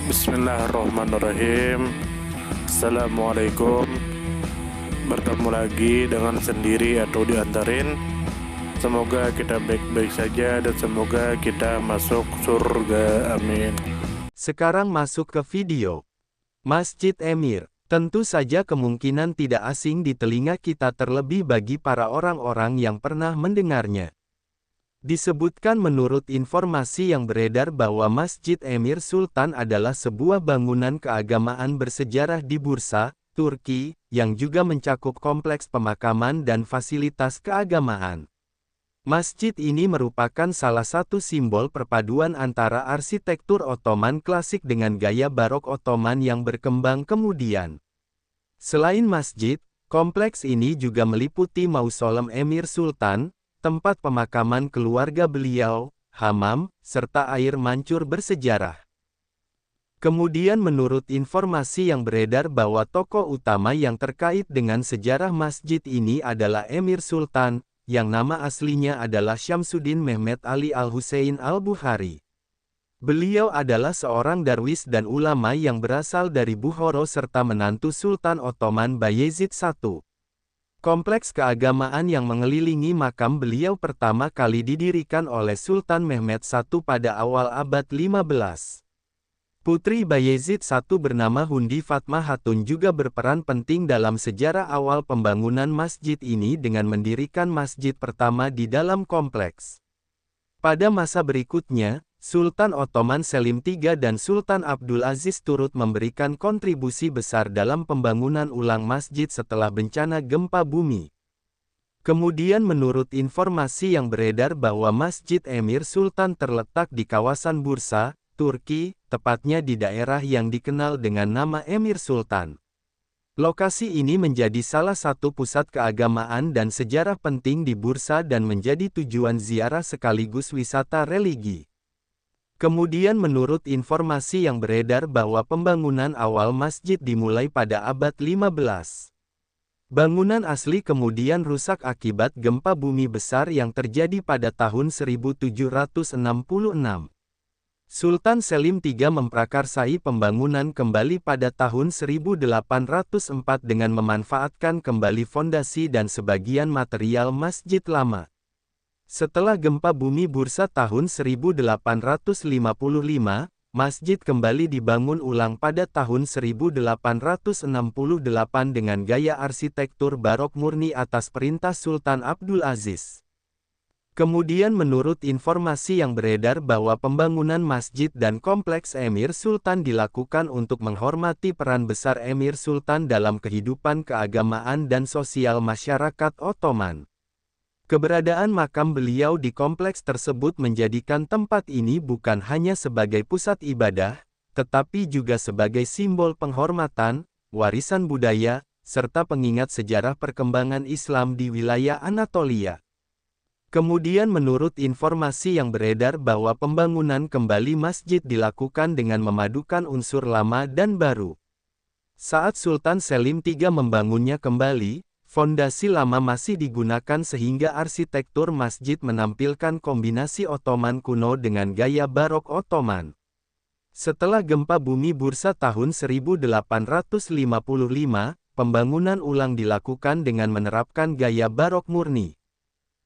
Bismillahirrahmanirrahim. Assalamualaikum. Bertemu lagi dengan sendiri atau diantarin. Semoga kita baik-baik saja dan semoga kita masuk surga. Amin. Sekarang masuk ke video. Masjid Emir. Tentu saja kemungkinan tidak asing di telinga kita terlebih bagi para orang-orang yang pernah mendengarnya. Disebutkan menurut informasi yang beredar bahwa Masjid Emir Sultan adalah sebuah bangunan keagamaan bersejarah di Bursa, Turki, yang juga mencakup kompleks pemakaman dan fasilitas keagamaan. Masjid ini merupakan salah satu simbol perpaduan antara arsitektur Ottoman klasik dengan gaya barok Ottoman yang berkembang kemudian. Selain masjid, kompleks ini juga meliputi Mausolem Emir Sultan, tempat pemakaman keluarga beliau, hamam, serta air mancur bersejarah. Kemudian menurut informasi yang beredar bahwa tokoh utama yang terkait dengan sejarah masjid ini adalah Emir Sultan, yang nama aslinya adalah Syamsuddin Mehmet Ali Al-Husain Al-Bukhari. Beliau adalah seorang darwis dan ulama yang berasal dari Bukhara serta menantu Sultan Ottoman Bayezid I. Kompleks keagamaan yang mengelilingi makam beliau pertama kali didirikan oleh Sultan Mehmet I pada awal abad 15. Putri Bayezid I bernama Hundi Fatmah Hatun juga berperan penting dalam sejarah awal pembangunan masjid ini dengan mendirikan masjid pertama di dalam kompleks. Pada masa berikutnya, Sultan Ottoman Selim III dan Sultan Abdul Aziz turut memberikan kontribusi besar dalam pembangunan ulang masjid setelah bencana gempa bumi. Kemudian menurut informasi yang beredar bahwa Masjid Emir Sultan terletak di kawasan Bursa, Turki, tepatnya di daerah yang dikenal dengan nama Emir Sultan. Lokasi ini menjadi salah satu pusat keagamaan dan sejarah penting di Bursa dan menjadi tujuan ziarah sekaligus wisata religi. Kemudian menurut informasi yang beredar bahwa pembangunan awal masjid dimulai pada abad 15. Bangunan asli kemudian rusak akibat gempa bumi besar yang terjadi pada tahun 1766. Sultan Selim III memprakarsai pembangunan kembali pada tahun 1804 dengan memanfaatkan kembali fondasi dan sebagian material masjid lama. Setelah gempa bumi Bursa tahun 1855, masjid kembali dibangun ulang pada tahun 1868 dengan gaya arsitektur barok murni atas perintah Sultan Abdul Aziz. Kemudian menurut informasi yang beredar bahwa pembangunan masjid dan kompleks Emir Sultan dilakukan untuk menghormati peran besar Emir Sultan dalam kehidupan keagamaan dan sosial masyarakat Ottoman. Keberadaan makam beliau di kompleks tersebut menjadikan tempat ini bukan hanya sebagai pusat ibadah, tetapi juga sebagai simbol penghormatan, warisan budaya, serta pengingat sejarah perkembangan Islam di wilayah Anatolia. Kemudian menurut informasi yang beredar bahwa pembangunan kembali masjid dilakukan dengan memadukan unsur lama dan baru. Saat Sultan Selim III membangunnya kembali, fondasi lama masih digunakan sehingga arsitektur masjid menampilkan kombinasi Ottoman kuno dengan gaya barok Ottoman. Setelah gempa bumi Bursa tahun 1855, pembangunan ulang dilakukan dengan menerapkan gaya barok murni.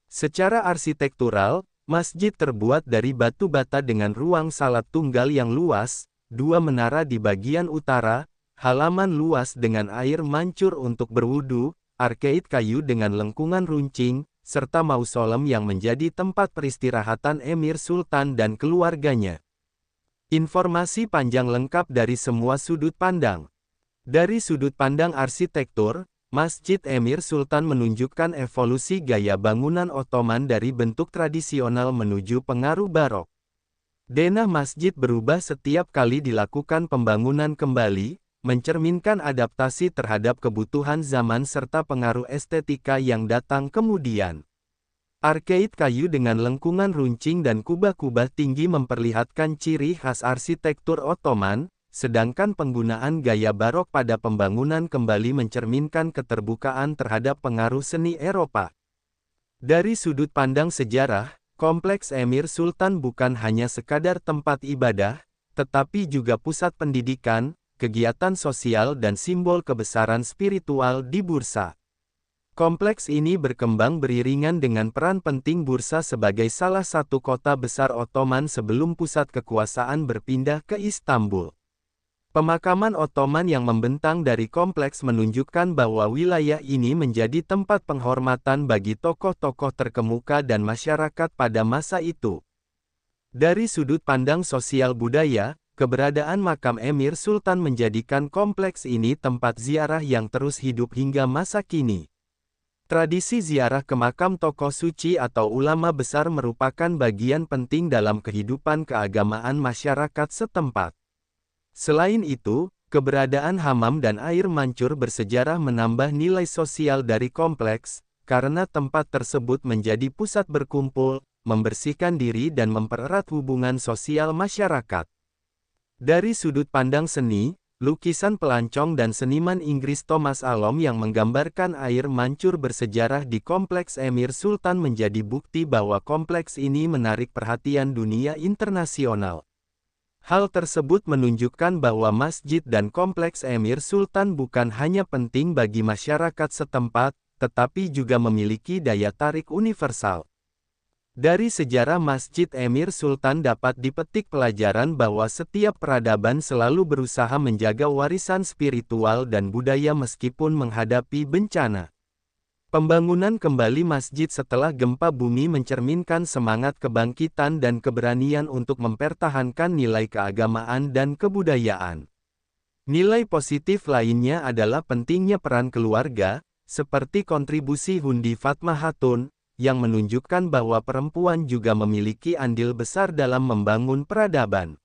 Secara arsitektural, masjid terbuat dari batu bata dengan ruang salat tunggal yang luas, dua menara di bagian utara, halaman luas dengan air mancur untuk berwudu, arkeid kayu dengan lengkungan runcing, serta mausolem yang menjadi tempat peristirahatan Emir Sultan dan keluarganya. Informasi panjang lengkap dari semua sudut pandang. Dari sudut pandang arsitektur, Masjid Emir Sultan menunjukkan evolusi gaya bangunan Ottoman dari bentuk tradisional menuju pengaruh barok. Denah masjid berubah setiap kali dilakukan pembangunan kembali, mencerminkan adaptasi terhadap kebutuhan zaman serta pengaruh estetika yang datang kemudian. Arkeid kayu dengan lengkungan runcing dan kubah-kubah tinggi memperlihatkan ciri khas arsitektur Ottoman, sedangkan penggunaan gaya barok pada pembangunan kembali mencerminkan keterbukaan terhadap pengaruh seni Eropa. Dari sudut pandang sejarah, kompleks Emir Sultan bukan hanya sekadar tempat ibadah, tetapi juga pusat pendidikan, kegiatan sosial dan simbol kebesaran spiritual di bursa. Kompleks ini berkembang beriringan dengan peran penting bursa sebagai salah satu kota besar Ottoman sebelum pusat kekuasaan berpindah ke Istanbul. Pemakaman Ottoman yang membentang dari kompleks menunjukkan bahwa wilayah ini menjadi tempat penghormatan bagi tokoh-tokoh terkemuka dan masyarakat pada masa itu. Dari sudut pandang sosial budaya, keberadaan makam Emir Sultan menjadikan kompleks ini tempat ziarah yang terus hidup hingga masa kini. Tradisi ziarah ke makam tokoh suci atau ulama besar merupakan bagian penting dalam kehidupan keagamaan masyarakat setempat. Selain itu, keberadaan hamam dan air mancur bersejarah menambah nilai sosial dari kompleks, karena tempat tersebut menjadi pusat berkumpul, membersihkan diri dan mempererat hubungan sosial masyarakat. Dari sudut pandang seni, lukisan pelancong dan seniman Inggris Thomas Allom yang menggambarkan air mancur bersejarah di Kompleks Emir Sultan menjadi bukti bahwa kompleks ini menarik perhatian dunia internasional. Hal tersebut menunjukkan bahwa masjid dan Kompleks Emir Sultan bukan hanya penting bagi masyarakat setempat, tetapi juga memiliki daya tarik universal. Dari sejarah Masjid Emir Sultan dapat dipetik pelajaran bahwa setiap peradaban selalu berusaha menjaga warisan spiritual dan budaya meskipun menghadapi bencana. Pembangunan kembali masjid setelah gempa bumi mencerminkan semangat kebangkitan dan keberanian untuk mempertahankan nilai keagamaan dan kebudayaan. Nilai positif lainnya adalah pentingnya peran keluarga, seperti kontribusi Hundi Fatmah Hatun, yang menunjukkan bahwa perempuan juga memiliki andil besar dalam membangun peradaban.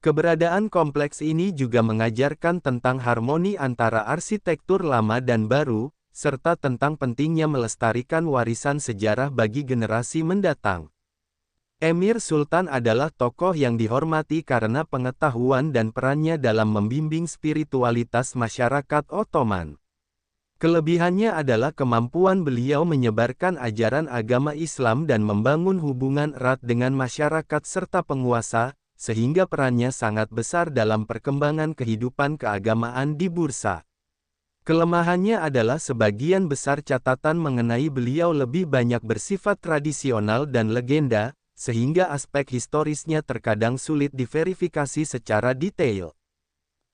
Keberadaan kompleks ini juga mengajarkan tentang harmoni antara arsitektur lama dan baru, serta tentang pentingnya melestarikan warisan sejarah bagi generasi mendatang. Emir Sultan adalah tokoh yang dihormati karena pengetahuan dan perannya dalam membimbing spiritualitas masyarakat Ottoman. Kelebihannya adalah kemampuan beliau menyebarkan ajaran agama Islam dan membangun hubungan erat dengan masyarakat serta penguasa, sehingga perannya sangat besar dalam perkembangan kehidupan keagamaan di bursa. Kelemahannya adalah sebagian besar catatan mengenai beliau lebih banyak bersifat tradisional dan legenda, sehingga aspek historisnya terkadang sulit diverifikasi secara detail.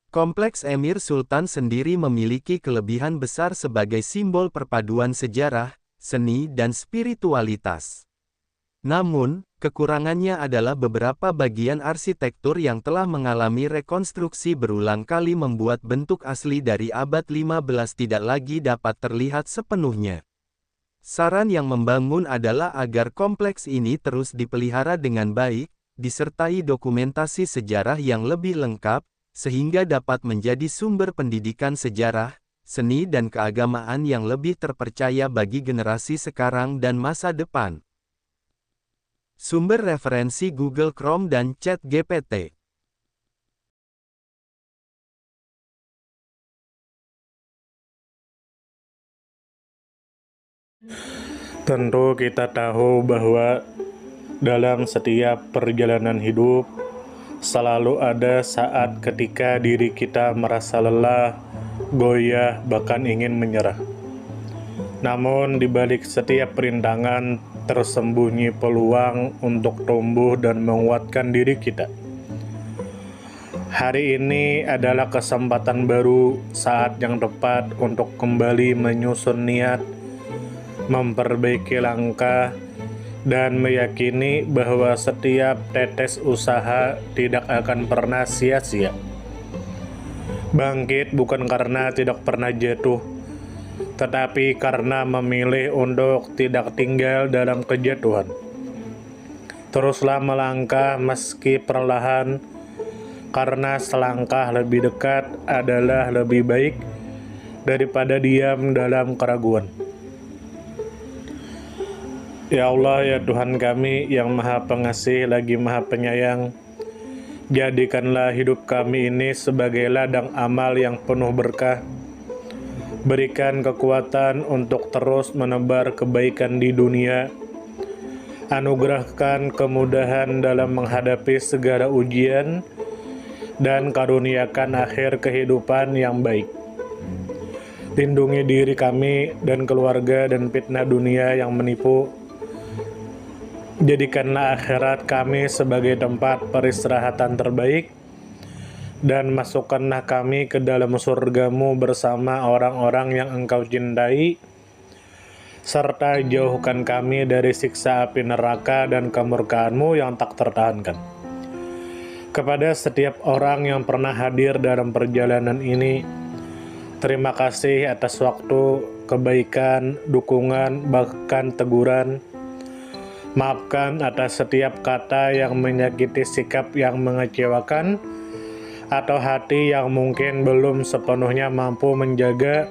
Kompleks Emir Sultan sendiri memiliki kelebihan besar sebagai simbol perpaduan sejarah, seni dan spiritualitas. Namun, kekurangannya adalah beberapa bagian arsitektur yang telah mengalami rekonstruksi berulang kali membuat bentuk asli dari abad 15 tidak lagi dapat terlihat sepenuhnya. Saran yang membangun adalah agar kompleks ini terus dipelihara dengan baik, disertai dokumentasi sejarah yang lebih lengkap, sehingga dapat menjadi sumber pendidikan sejarah, seni dan keagamaan yang lebih terpercaya bagi generasi sekarang dan masa depan. Sumber referensi Google Chrome dan ChatGPT. Tentu kita tahu bahwa dalam setiap perjalanan hidup, selalu ada saat ketika diri kita merasa lelah, goyah, bahkan ingin menyerah. Namun di balik setiap perintangan tersembunyi peluang untuk tumbuh dan menguatkan diri kita. Hari ini adalah kesempatan baru, saat yang tepat untuk kembali menyusun niat, memperbaiki langkah, dan meyakini bahwa setiap tetes usaha tidak akan pernah sia-sia. Bangkit bukan karena tidak pernah jatuh, tetapi karena memilih untuk tidak tinggal dalam kejatuhan. Teruslah melangkah meski perlahan, karena selangkah lebih dekat adalah lebih baik daripada diam dalam keraguan. Ya Allah, ya Tuhan kami yang Maha Pengasih lagi Maha Penyayang, jadikanlah hidup kami ini sebagai ladang amal yang penuh berkah. Berikan kekuatan untuk terus menebar kebaikan di dunia. Anugerahkan kemudahan dalam menghadapi segala ujian, dan karuniakan akhir kehidupan yang baik. Lindungi diri kami dan keluarga dan fitnah dunia yang menipu. Jadikanlah akhirat kami sebagai tempat peristirahatan terbaik, dan masukkanlah kami ke dalam surga-Mu bersama orang-orang yang Engkau cintai, serta jauhkan kami dari siksa api neraka dan kemurkaan-Mu yang tak tertahankan. Kepada setiap orang yang pernah hadir dalam perjalanan ini, terima kasih atas waktu, kebaikan, dukungan, bahkan teguran. Maafkan atas setiap kata yang menyakiti, sikap yang mengecewakan, atau hati yang mungkin belum sepenuhnya mampu menjaga.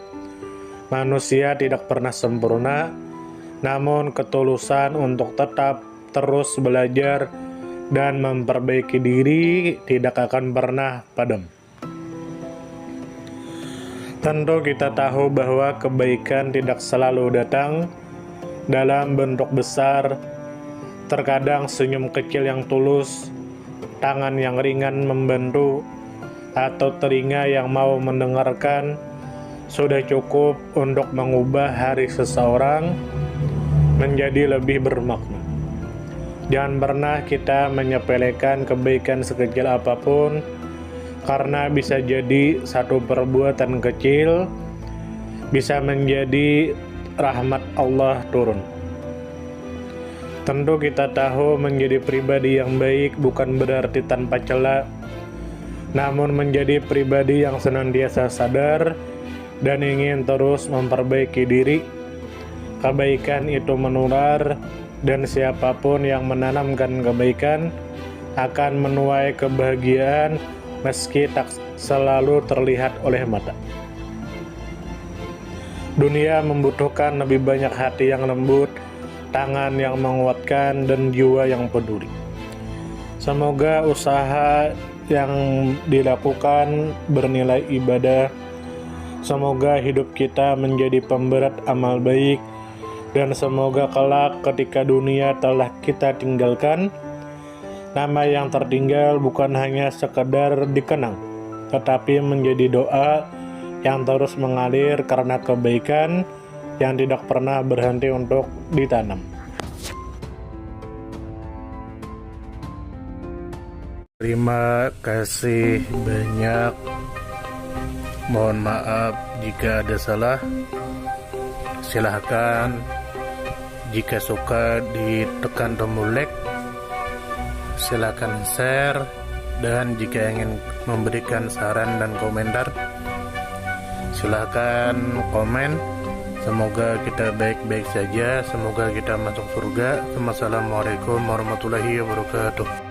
Manusia tidak pernah sempurna, namun ketulusan untuk tetap terus belajar dan memperbaiki diri tidak akan pernah padam. Tentu kita tahu bahwa kebaikan tidak selalu datang dalam bentuk besar. Terkadang senyum kecil yang tulus, tangan yang ringan membantu, atau telinga yang mau mendengarkan sudah cukup untuk mengubah hari seseorang menjadi lebih bermakna. Jangan pernah kita menyepelekan kebaikan sekecil apapun, karena bisa jadi satu perbuatan kecil bisa menjadi rahmat Allah turun. Tentu kita tahu menjadi pribadi yang baik bukan berarti tanpa celah, namun menjadi pribadi yang senantiasa sadar dan ingin terus memperbaiki diri. Kebaikan itu menular, dan siapapun yang menanamkan kebaikan akan menuai kebahagiaan meski tak selalu terlihat oleh mata. Dunia membutuhkan lebih banyak hati yang lembut, tangan yang menguatkan, dan jiwa yang peduli. Semoga usaha yang dilakukan bernilai ibadah. Semoga hidup kita menjadi pemberat amal baik, dan semoga kelak ketika dunia telah kita tinggalkan, nama yang tertinggal bukan hanya sekedar dikenang, tetapi menjadi doa yang terus mengalir karena kebaikan yang tidak pernah berhenti untuk ditanam. Terima kasih banyak. Mohon maaf jika ada salah. Silahkan jika suka ditekan tombol like, silahkan share, dan jika ingin memberikan saran dan komentar, silahkan komen. Semoga kita baik-baik saja, semoga kita masuk surga. Wassalamualaikum warahmatullahi wabarakatuh.